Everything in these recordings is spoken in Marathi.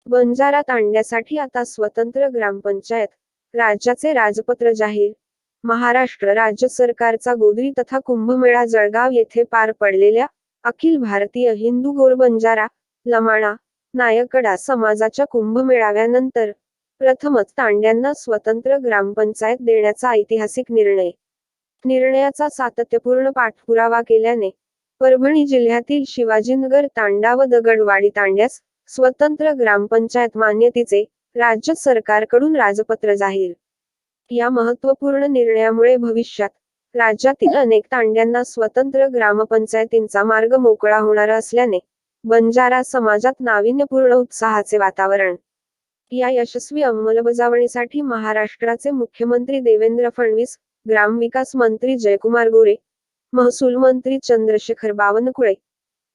बंजारा तांड्यासाठी आता स्वतंत्र ग्रामपंचायत. राज्याचे राजपत्र जाहीर. महाराष्ट्र राज्य सरकारचा गोंधळी तथा कुंभमेळा जळगाव येथे पार पडलेल्या अखिल भारतीय हिंदू गौर बंजारा, लमाणा, नायकडा समाजाच्या कुंभमेळाव्यानंतर प्रथमच तांड्यांना स्वतंत्र ग्रामपंचायत देण्याचा ऐतिहासिक निर्णय. निर्णयाचा सातत्यपूर्ण पाठपुरावा केल्याने परभणी जिल्ह्यातील शिवाजीनगर तांडा व दगडवाडी तांड्यास स्वतंत्र ग्रामपंचायत मान्यतेचे राज्य सरकारकडून राजपत्र जाहीर. या महत्त्वपूर्ण निर्णयामुळे भविष्यात राज्यातील अनेक तांड्यांना स्वतंत्र ग्रामपंचायतींचा मार्ग मोकळा होणार असल्याने बंजारा समाजात नाविन्यपूर्ण उत्साहाचे वातावरण. या यशस्वी अंमलबजावणीसाठी महाराष्ट्राचे मुख्यमंत्री देवेंद्र फडणवीस, ग्रामविकास मंत्री जयकुमार गोरे, महसूल मंत्री चंद्रशेखर बावनकुळे,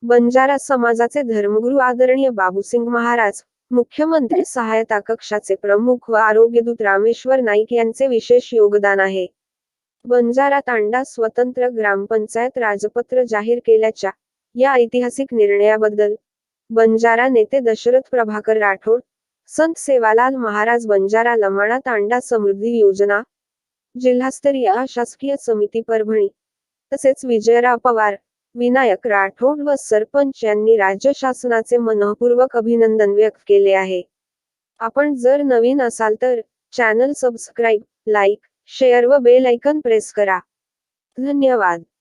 बंजारा समाजाचे धर्मगुरू आदरणीय बाबूसिंग महाराज, मुख्यमंत्री सहायता कक्षाचे प्रमुख व आरोग्यदूत रामेश्वर नाईक यांचे विशेष योगदान आहे. बंजारा तांडा स्वतंत्र ग्रामपंचायत राजपत्र जाहीर केल्याच्या या ऐतिहासिक निर्णयाबद्दल बंजारा नेते दशरथ प्रभाकर राठोड, संत सेवालाल महाराज बंजारा लमाणा तांडा समृद्धी योजना, जिल्हास्तरीय अशासकीय समिती परभणी, तसेच विजयराव पवार, विनायक राठोड व सरपंच यांनी राज्य शासनाचे मनःपूर्वक अभिनंदन व्यक्त केले आहे. आपण जर नवीन असाल तर चॅनल सबस्क्राईब, लाईक, शेअर व बेल आयकॉन प्रेस करा. धन्यवाद.